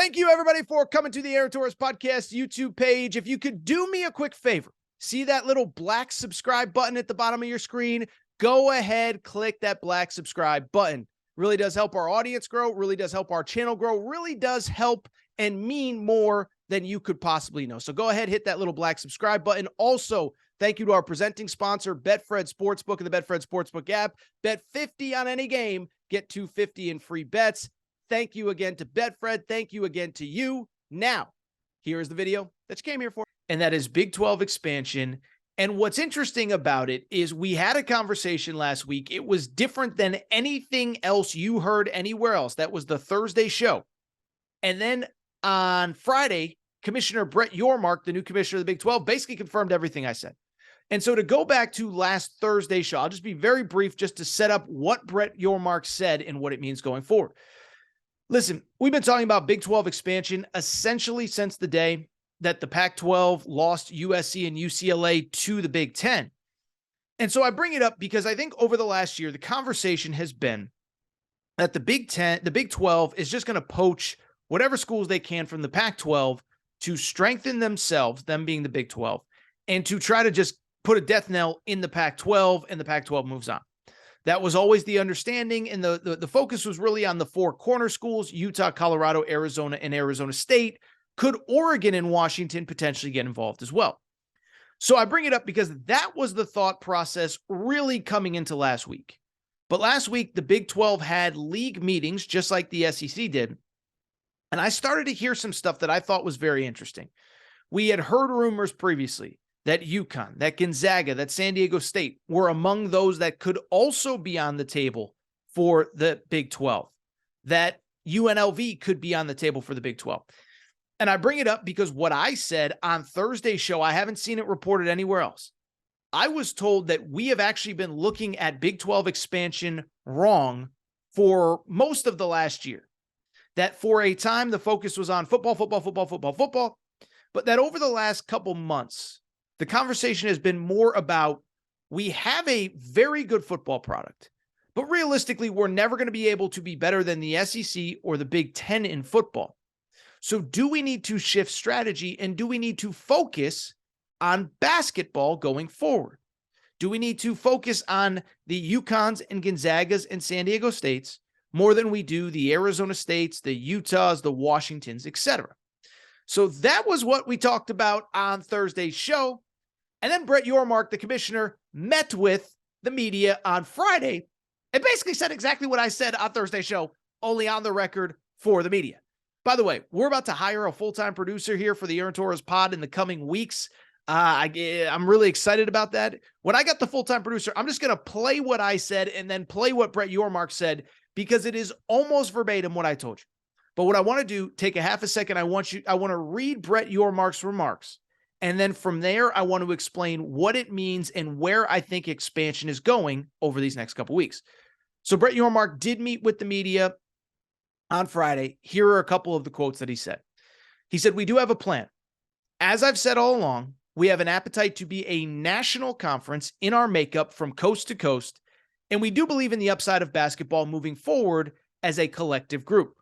Thank you, everybody, for coming to the Aaron Torres Podcast YouTube page. If you could do me a quick favor, see that little black subscribe button at the bottom of your screen? Go ahead, click that black subscribe button. Really does help our audience grow, really does help our channel grow, really does help and mean more than you could possibly know. So go ahead, hit that little black subscribe button. Also, thank you to our presenting sponsor, Betfred Sportsbook and the Betfred Sportsbook app. Bet 50 on any game, get $250 in free bets. Thank you again to Betfred. Thank you again to you. Now, here is the video that you came here for, and that is Big 12 expansion. And what's interesting about it is we had a conversation last week. It was different than anything else you heard anywhere else. That was the Thursday show. And then on Friday, Commissioner Brett Yourmark, the new commissioner of the Big 12, basically confirmed everything I said. And so to go back to last Thursday's show, I'll just be very brief just to set up what Brett Yourmark said and what it means going forward. Listen, we've been talking about Big 12 expansion essentially since the day that the Pac-12 lost USC and UCLA to the Big 10. And so I bring it up because I think over the last year, the conversation has been that the Big 12 is just going to poach whatever schools they can from the Pac-12 to strengthen themselves, them being the Big 12, and to try to just put a death knell in the Pac-12, and the Pac-12 moves on. That was always the understanding, and the focus was really on the four corner schools, Utah, Colorado, Arizona, and Arizona State. Could Oregon and Washington potentially get involved as well? So I bring it up because that was the thought process really coming into last week. But last week, the Big 12 had league meetings, just like the SEC did, and I started to hear some stuff that I thought was very interesting. We had heard rumors previously that UConn, that Gonzaga, that San Diego State were among those that could also be on the table for the Big 12, that UNLV could be on the table for the Big 12. And I bring it up because what I said on Thursday's show, I haven't seen it reported anywhere else. I was told that we have actually been looking at Big 12 expansion wrong for most of the last year. That for a time, the focus was on football, but that over the last couple months, the conversation has been more about we have a very good football product, but realistically, we're never going to be able to be better than the SEC or the Big 10 in football. So do we need to shift strategy, and do we need to focus on basketball going forward? Do we need to focus on the UConns and Gonzagas and San Diego States more than we do the Arizona States, the Utahs, the Washingtons, etc.? So that was what we talked about on Thursday's show. And then Brett Yourmark, the commissioner, met with the media on Friday and basically said exactly what I said on Thursday's show, only on the record for the media. By the way, we're about to hire a full-time producer here for the Aaron Torres pod in the coming weeks. I'm really excited about that. When I got the full-time producer, I'm just going to play what I said and then play what Brett Yourmark said because it is almost verbatim what I told you. But what I want to do, take a half a second. I want to read Brett Yourmark's remarks. And then from there, I want to explain what it means and where I think expansion is going over these next couple weeks. So Brett Yourmark did meet with the media on Friday. Here are a couple of the quotes that he said. He said, "We do have a plan. As I've said all along, we have an appetite to be a national conference in our makeup from coast to coast, and we do believe in the upside of basketball moving forward as a collective group.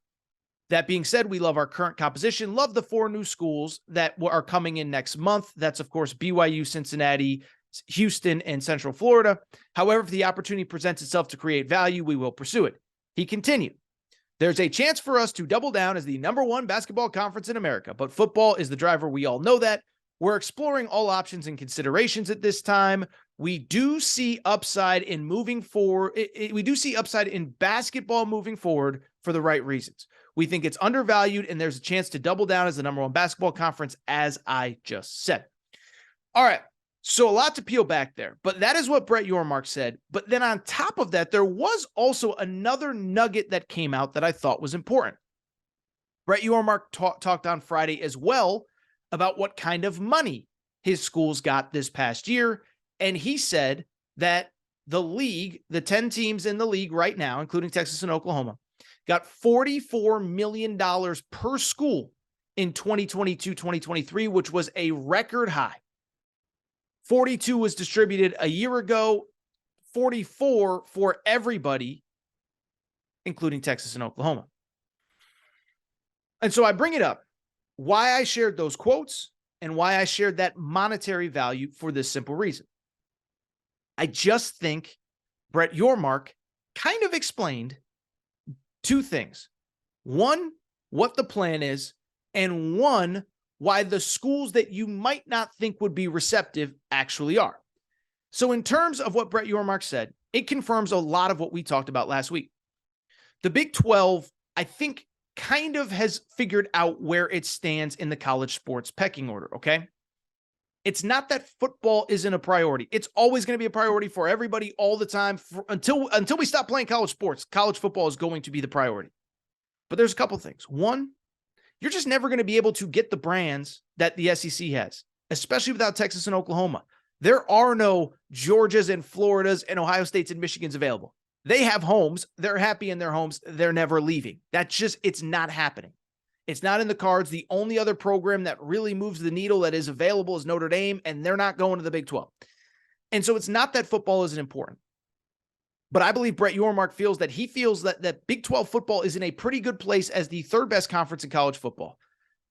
That being said, we love our current composition, love the 4 new schools that are coming in next month. That's, of course, BYU, Cincinnati, Houston, and Central Florida. However, if the opportunity presents itself to create value, we will pursue it." He continued, "There's a chance for us to double down as the #1 basketball conference in America, but football is the driver. We all know that. We're exploring all options and considerations at this time. We do see upside in moving forward. We do see upside in basketball moving forward for the right reasons. We think it's undervalued, and there's a chance to double down as the #1 basketball conference, as I just said." All right, so a lot to peel back there, but that is what Brett Yourmark said. But then on top of that, there was also another nugget that came out that I thought was important. Brett Yourmark talked on Friday as well about what kind of money his schools got this past year, and he said that the league, the 10 teams in the league right now, including Texas and Oklahoma, got $44 million per school in 2022-2023, which was a record high. 42 was distributed a year ago, 44 for everybody, including Texas and Oklahoma. And so I bring it up, why I shared those quotes and why I shared that monetary value for this simple reason. I just think Brett Yourmark kind of explained two things. One, what the plan is, and one, why the schools that you might not think would be receptive actually are. So in terms of what Brett Yourmark said, it confirms a lot of what we talked about last week. The Big 12, I think, kind of has figured out where it stands in the college sports pecking order, okay? It's not that football isn't a priority. It's always going to be a priority for everybody all the time until we stop playing college sports. College football is going to be the priority. But there's a couple things. One, you're just never going to be able to get the brands that the SEC has, especially without Texas and Oklahoma. There are no Georgias and Floridas and Ohio States and Michigans available. They have homes. They're happy in their homes. They're never leaving. It's not happening. It's not in the cards. The only other program that really moves the needle that is available is Notre Dame, and they're not going to the Big 12. And so it's not that football isn't important. But I believe Brett Yourmark feels that Big 12 football is in a pretty good place as the third best conference in college football.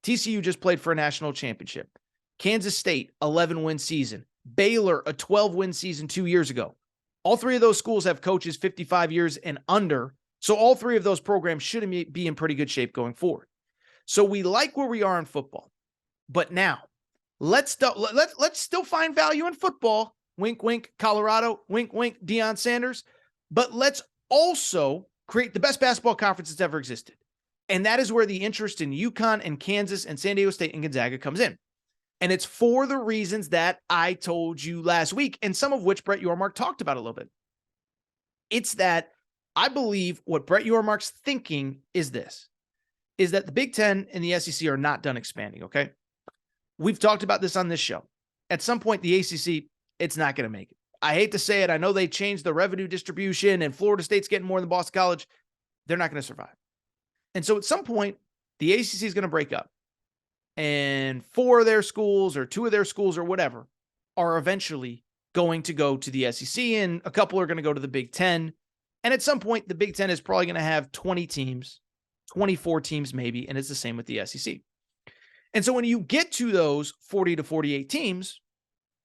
TCU just played for a national championship. Kansas State, 11-win season. Baylor, a 12-win season 2 years ago. All three of those schools have coaches 55 years and under, so all three of those programs should be in pretty good shape going forward. So we like where we are in football. But now, let's still find value in football. Wink, wink, Colorado. Wink, wink, Deion Sanders. But let's also create the best basketball conference that's ever existed. And that is where the interest in UConn and Kansas and San Diego State and Gonzaga comes in. And it's for the reasons that I told you last week, and some of which Brett Yourmark talked about a little bit. It's that I believe what Brett Yourmark's thinking is this, is that the Big Ten and the SEC are not done expanding, okay? We've talked about this on this show. At some point, the ACC, it's not going to make it. I hate to say it. I know they changed the revenue distribution and Florida State's getting more than Boston College. They're not going to survive. And so at some point, the ACC is going to break up. And 4 of their schools or 2 of their schools or whatever are eventually going to go to the SEC, and a couple are going to go to the Big Ten. And at some point, the Big Ten is probably going to have 20 teams, 24 teams maybe, and it's the same with the SEC. And so when you get to those 40 to 48 teams,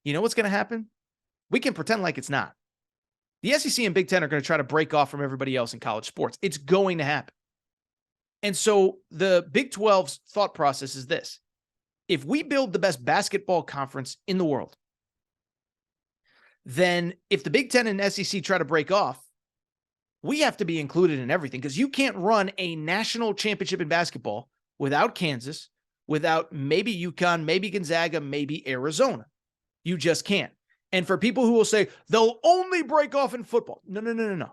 you know what's going to happen? We can pretend like it's not. The SEC and Big Ten are going to try to break off from everybody else in college sports. It's going to happen. And so the Big 12's thought process is this. If we build the best basketball conference in the world, then if the Big Ten and SEC try to break off, we have to be included in everything, because you can't run a national championship in basketball without Kansas, without maybe UConn, maybe Gonzaga, maybe Arizona. You just can't. And for people who will say they'll only break off in football, no.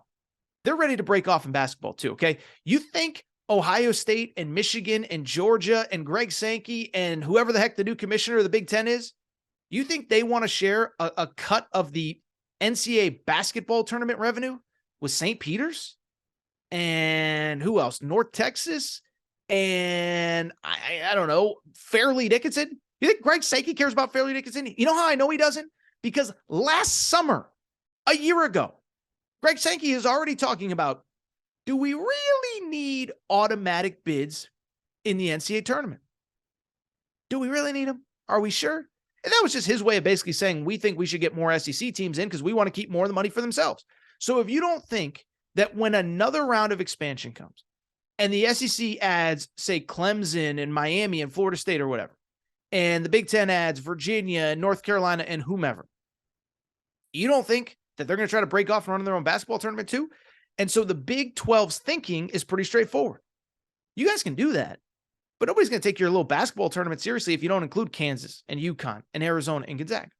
They're ready to break off in basketball too, okay? You think Ohio State and Michigan and Georgia and Greg Sankey and whoever the heck the new commissioner of the Big Ten is, you think they want to share a cut of the NCAA basketball tournament revenue with St. Peter's and who else? North Texas and I don't know, Fairleigh Dickinson? You think Greg Sankey cares about Fairleigh Dickinson? You know how I know he doesn't? Because last summer, a year ago, Greg Sankey is already talking about, do we really need automatic bids in the NCAA tournament? Do we really need them? Are we sure? And that was just his way of basically saying, we think we should get more SEC teams in because we want to keep more of the money for themselves. So if you don't think that when another round of expansion comes and the SEC adds, say, Clemson and Miami and Florida State or whatever, and the Big Ten adds Virginia and North Carolina and whomever, you don't think that they're going to try to break off and run their own basketball tournament too? And so the Big 12's thinking is pretty straightforward. You guys can do that, but nobody's going to take your little basketball tournament seriously if you don't include Kansas and UConn and Arizona and Gonzaga.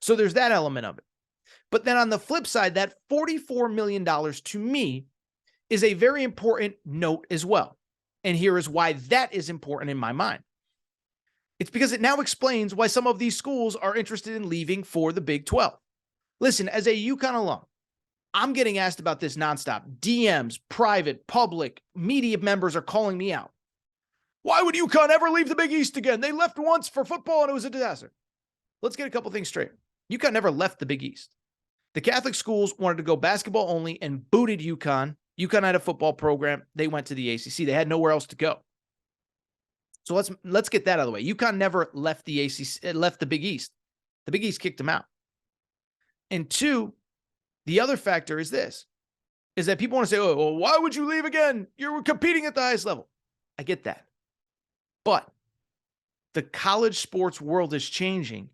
So there's that element of it. But then on the flip side, that $44 million to me is a very important note as well. And here is why that is important in my mind. It's because it now explains why some of these schools are interested in leaving for the Big 12. Listen, as a UConn alum, I'm getting asked about this nonstop. DMs, private, public, media members are calling me out. Why would UConn ever leave the Big East again? They left once for football and it was a disaster. Let's get a couple things straight. UConn never left the Big East. The Catholic schools wanted to go basketball only and booted UConn. UConn had a football program. They went to the ACC. They had nowhere else to go. So let's get that out of the way. UConn never left the ACC, left the Big East. The Big East kicked them out. And two, the other factor is this, is that people want to say, oh, well, why would you leave again? You're competing at the highest level. I get that. But the college sports world is changing.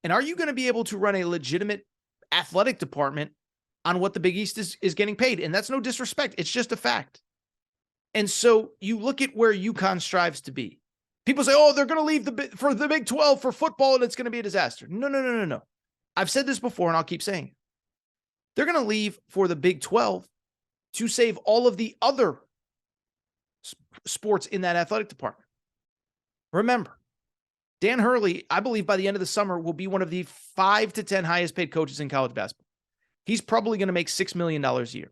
And are you going to be able to run a legitimate athletic department on what the Big East is getting paid? And that's no disrespect. It's just a fact. And so you look at where UConn strives to be. People say, oh, they're going to leave for the Big 12 for football and it's going to be a disaster. No. I've said this before and I'll keep saying it. They're going to leave for the Big 12 to save all of the other sports in that athletic department. Remember, Dan Hurley, I believe by the end of the summer, will be one of the 5 to 10 highest paid coaches in college basketball. He's probably going to make $6 million a year.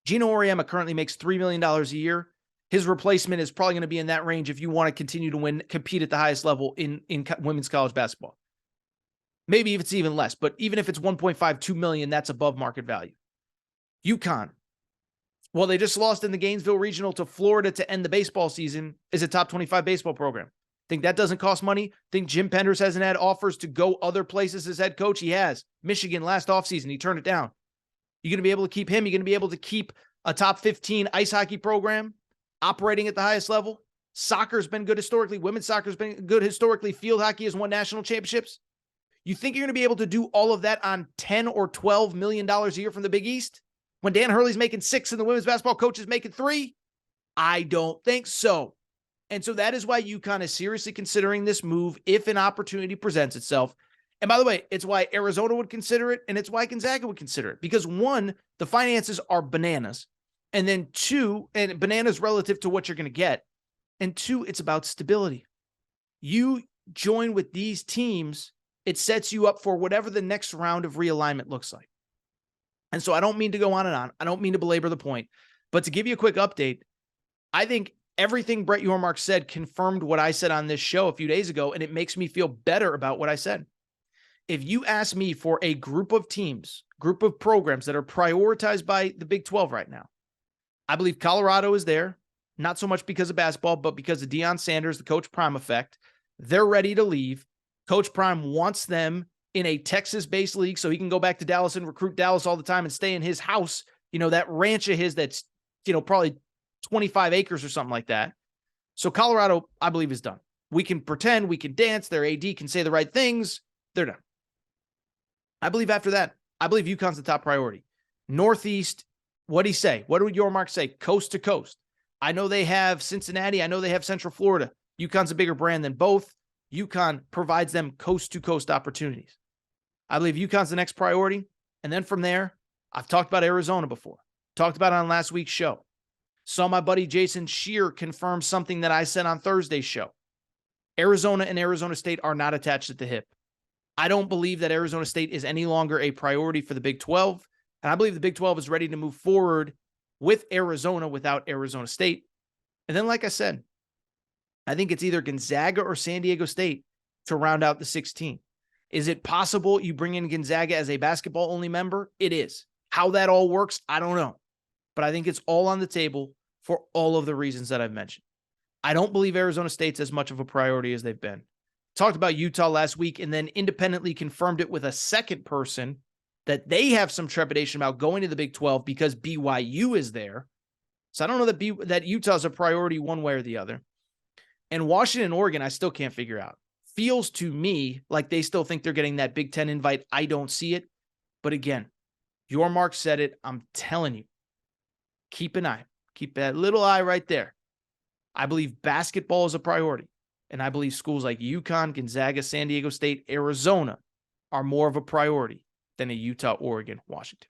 Gino Auriemma currently makes $3 million a year. His replacement is probably going to be in that range if you want to continue to compete at the highest level in women's college basketball. Maybe if it's even less, but even if it's 1.52 million, that's above market value. UConn, well, they just lost in the Gainesville Regional to Florida to end the baseball season, is a top 25 baseball program. Think that doesn't cost money? Think Jim Penders hasn't had offers to go other places as head coach? He has. Michigan last offseason, he turned it down. You're going to be able to keep him. You're going to be able to keep a top 15 ice hockey program operating at the highest level. Soccer's been good historically. Women's soccer's been good historically. Field hockey has won national championships. You think you're going to be able to do all of that on $10 or $12 million a year from the Big East when Dan Hurley's making 6 and the women's basketball coach is making 3? I don't think so. And so that is why UConn is seriously considering this move if an opportunity presents itself. And by the way, it's why Arizona would consider it, and it's why Gonzaga would consider it. Because one, the finances are bananas. And then two, and bananas relative to what you're going to get. And two, it's about stability. You join with these teams, it sets you up for whatever the next round of realignment looks like. And so I don't mean to go on and on. I don't mean to belabor the point. But to give you a quick update, I think everything Brett Yourmark said confirmed what I said on this show a few days ago, and it makes me feel better about what I said. If you ask me for a group of teams, group of programs that are prioritized by the Big 12 right now, I believe Colorado is there, not so much because of basketball, but because of Deion Sanders, the Coach Prime effect. They're ready to leave. Coach Prime wants them in a Texas-based league so he can go back to Dallas and recruit Dallas all the time and stay in his house, that ranch of his that's, probably 25 acres or something like that. So Colorado, I believe, is done. We can pretend, we can dance, their AD can say the right things. They're done. I believe after that, I believe UConn's the top priority. Northeast, what'd he say? What did Yourmark say? Coast to coast. I know they have Cincinnati. I know they have Central Florida. UConn's a bigger brand than both. UConn provides them coast-to-coast opportunities. I believe UConn's the next priority. And then from there, I've talked about Arizona before. Talked about it on last week's show. Saw my buddy Jason Shear confirm something that I said on Thursday's show. Arizona and Arizona State are not attached at the hip. I don't believe that Arizona State is any longer a priority for the Big 12. And I believe the Big 12 is ready to move forward with Arizona without Arizona State. And then, like I said, I think it's either Gonzaga or San Diego State to round out the 16. Is it possible you bring in Gonzaga as a basketball-only member? It is. How that all works, I don't know. But I think it's all on the table for all of the reasons that I've mentioned. I don't believe Arizona State's as much of a priority as they've been. Talked about Utah last week and then independently confirmed it with a second person that they have some trepidation about going to the Big 12 because BYU is there. So I don't know that Utah's a priority one way or the other. And Washington and Oregon, I still can't figure out. Feels to me like they still think they're getting that Big 10 invite. I don't see it. But again, Yourmark said it. I'm telling you, keep an eye. Keep that little eye right there. I believe basketball is a priority. And I believe schools like UConn, Gonzaga, San Diego State, Arizona are more of a priority than a Utah, Oregon, Washington.